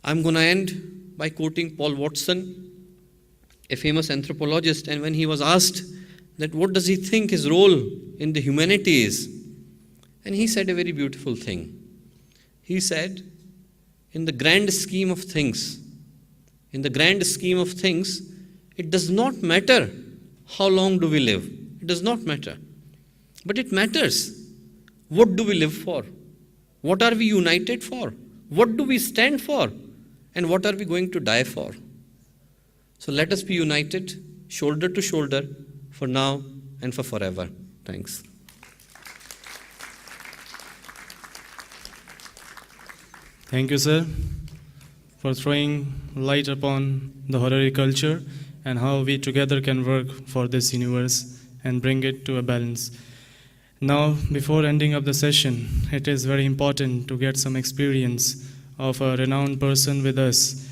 I'm going to end by quoting Paul Watson. a famous anthropologist, and when he was asked that what does he think his role in the humanity is, and he said a very beautiful thing. He said, in the grand scheme of things, it does not matter how long do we live. It does not matter. But it matters. What do we live for? What are we united for? What do we stand for? And what are we going to die for? So let us be united, shoulder to shoulder, for now and for forever. Thanks. Thank you, sir, for throwing light upon the horary culture and how we together can work for this universe and bring it to a balance. Now, before ending up the session, it is very important to get some experience of a renowned person with us,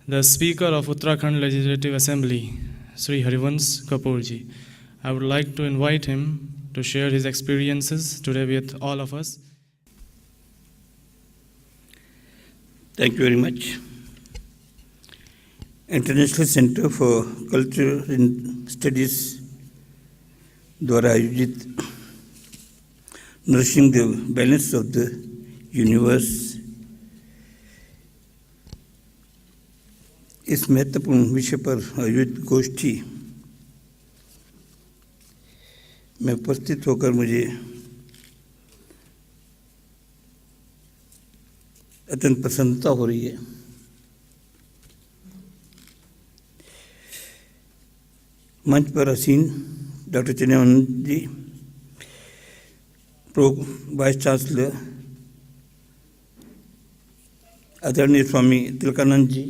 the Speaker of Uttarakhand Legislative Assembly, Sri Harivansh Kapoor ji. I would like to invite him to share his experiences today with all of us. Thank you very much. International centre for culture and studies द्वारा आयोजित nourishing the balance of the universe इस महत्वपूर्ण विषय पर आयोजित गोष्ठी में उपस्थित होकर मुझे अत्यंत प्रसन्नता हो रही है। मंच पर आसीन डॉक्टर चिन्मयानंद जी, प्रो वाइस चांसलर आदरणीय स्वामी तिलकानंद जी,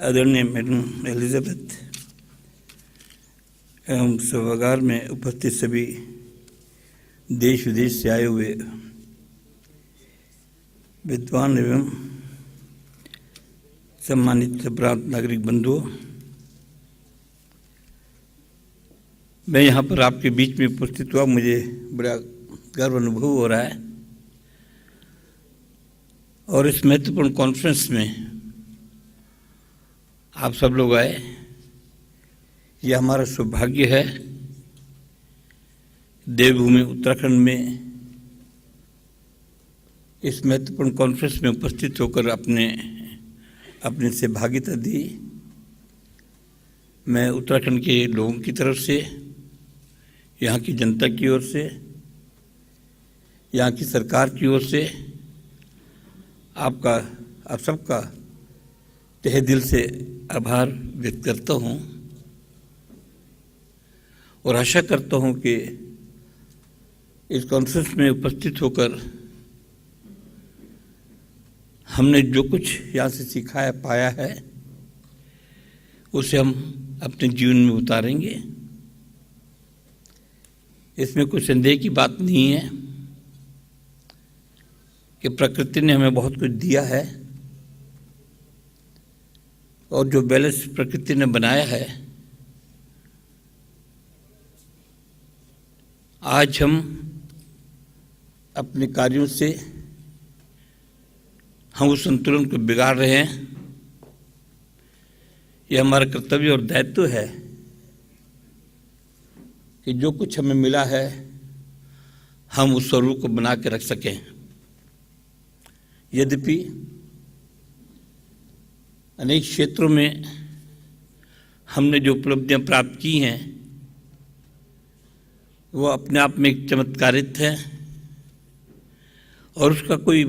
आदरणीय मैडम एलिजाबेथ एवं सभागार में उपस्थित सभी देश विदेश से आए हुए विद्वान एवं सम्मानित प्रांत नागरिक बंधुओं, मैं यहाँ पर आपके बीच में उपस्थित हुआ, मुझे बड़ा गर्व अनुभव हो रहा है। और इस महत्वपूर्ण कॉन्फ्रेंस में आप सब लोग आए, यह हमारा सौभाग्य है। देवभूमि उत्तराखंड में इस महत्वपूर्ण कॉन्फ्रेंस में उपस्थित होकर अपने से भागीदारी दी। मैं उत्तराखंड के लोगों की तरफ से, यहाँ की जनता की ओर से, यहाँ की सरकार की ओर से आप सबका तहे दिल से आभार व्यक्त करता हूँ और आशा करता हूँ कि इस कॉन्फ्रेंस में उपस्थित होकर हमने जो कुछ यहाँ से सीखा है, पाया है, उसे हम अपने जीवन में उतारेंगे। इसमें कोई संदेह की बात नहीं है कि प्रकृति ने हमें बहुत कुछ दिया है और जो बैलेंस प्रकृति ने बनाया है, आज हम अपने कार्यों से हम उस संतुलन को बिगाड़ रहे हैं। यह हमारा कर्तव्य और दायित्व है कि जो कुछ हमें मिला है हम उस स्वरूप को बना के रख सकें। यद्यपि अनेक क्षेत्रों में हमने जो उपलब्धियां प्राप्त की हैं वो अपने आप में एक चमत्कारित है और उसका कोई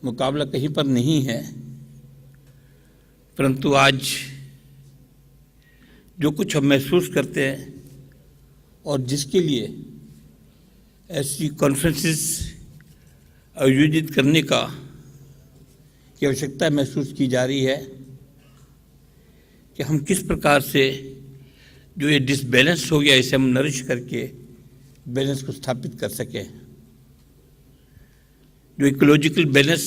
मुकाबला कहीं पर नहीं है, परंतु आज जो कुछ हम महसूस करते हैं और जिसके लिए ऐसी कॉन्फ्रेंसेस आयोजित करने की आवश्यकता महसूस की जा रही है कि हम किस प्रकार से जो ये डिसबैलेंस हो गया इसे हम नरिश करके बैलेंस को स्थापित कर सकें। जो इकोलॉजिकल बैलेंस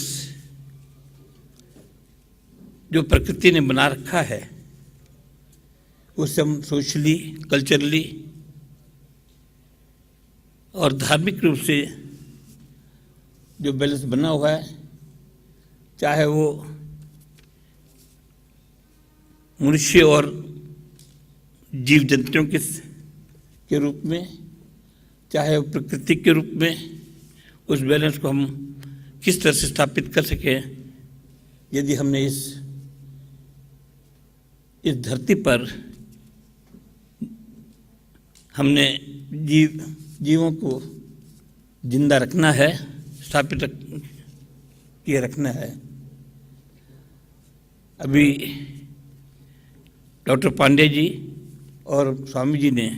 जो प्रकृति ने बना रखा है उसे हम सोशली, कल्चरली और धार्मिक रूप से जो बैलेंस बना हुआ है, चाहे वो मनुष्य और जीव जंतुओं के रूप में, चाहे वो प्रकृति के रूप में, उस बैलेंस को हम किस तरह से स्थापित कर सकें, यदि हमने इस धरती पर हमने जीवों को जिंदा रखना है, स्थापित किए रखना है। अभी डॉक्टर पांडे जी और स्वामी जी ने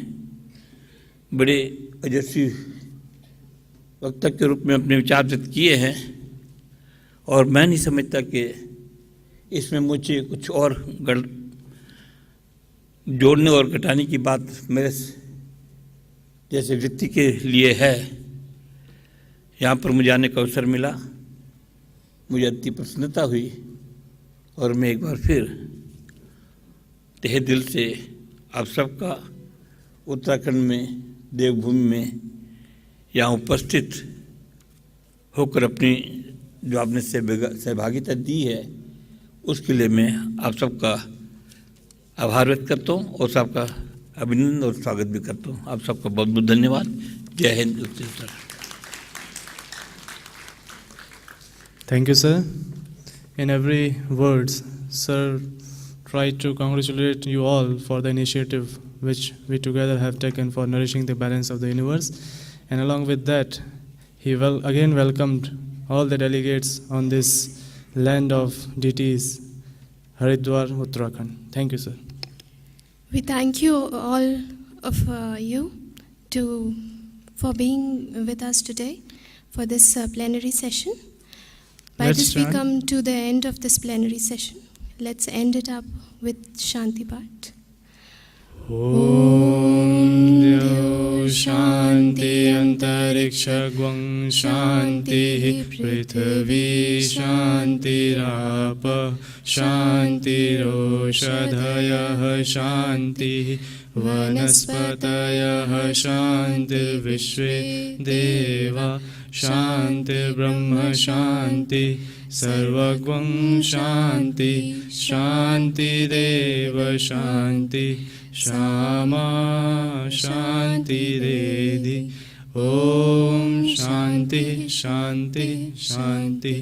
बड़े ओजस्वी वक्ता के रूप में अपने विचार व्यक्त किए हैं, और मैं नहीं समझता कि इसमें मुझे कुछ और जोड़ने और घटाने की बात मेरे जैसे व्यक्ति के लिए है। यहाँ पर मुझे आने का अवसर मिला, मुझे अति प्रसन्नता हुई, और मैं एक बार फिर तहे दिल से आप सबका उत्तराखंड में, देवभूमि में यहाँ उपस्थित होकर अपनी जो आपने सहभागिता दी है, उसके लिए मैं आप सबका आभार व्यक्त करता हूँ और सबका अभिनंदन और स्वागत भी करता हूँ। आप सबका बहुत बहुत धन्यवाद। जय Hind. Sir, Thank you, sir. In every words, sir tried to congratulate you all for the initiative which we together have taken for nourishing the balance of the universe. And along with that, he again welcomed all the delegates on this land of deities, Haridwar, Uttarakhand. Thank you, sir. We thank you all of you for being with us today for this plenary session. By Let's this we chant. come to the end of this plenary session. Let's end it up with Shanti Path. Om Dyo Shanti Antarikshagwang Shanti Prithvi Shanti Rapa Shanti Roshadhayah Shanti Vanaspatayah Shanti Vishwe Deva Shanti Brahma Shanti Sarvagwang Shanti Shanti Deva Shanti Shama Shanti Redhi Om Shanti Shanti Shanti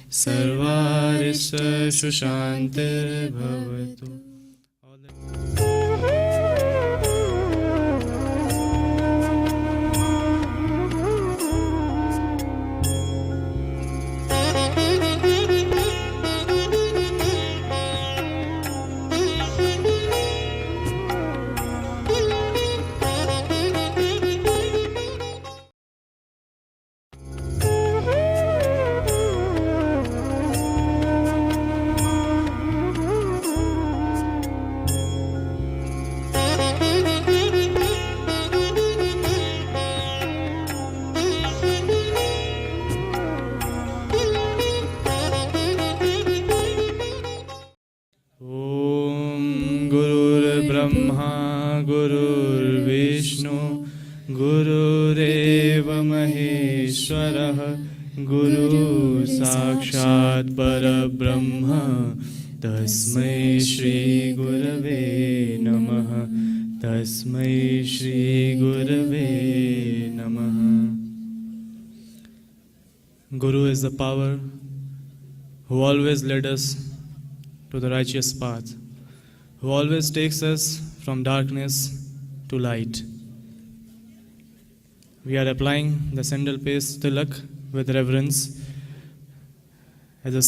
Sarvarishta Shushantir Bhavatu. Brahma Gurur Vishnu Gurureva Maheshwarah Guru Sakshat Parabrahma Tasmai Shri Gurave Namaha Tasmai Shri Gurave Namaha. Guru is the power who always led us to the righteous path, who always takes us from darkness to light. We are applying the Sandal Paste Tilak with reverence as a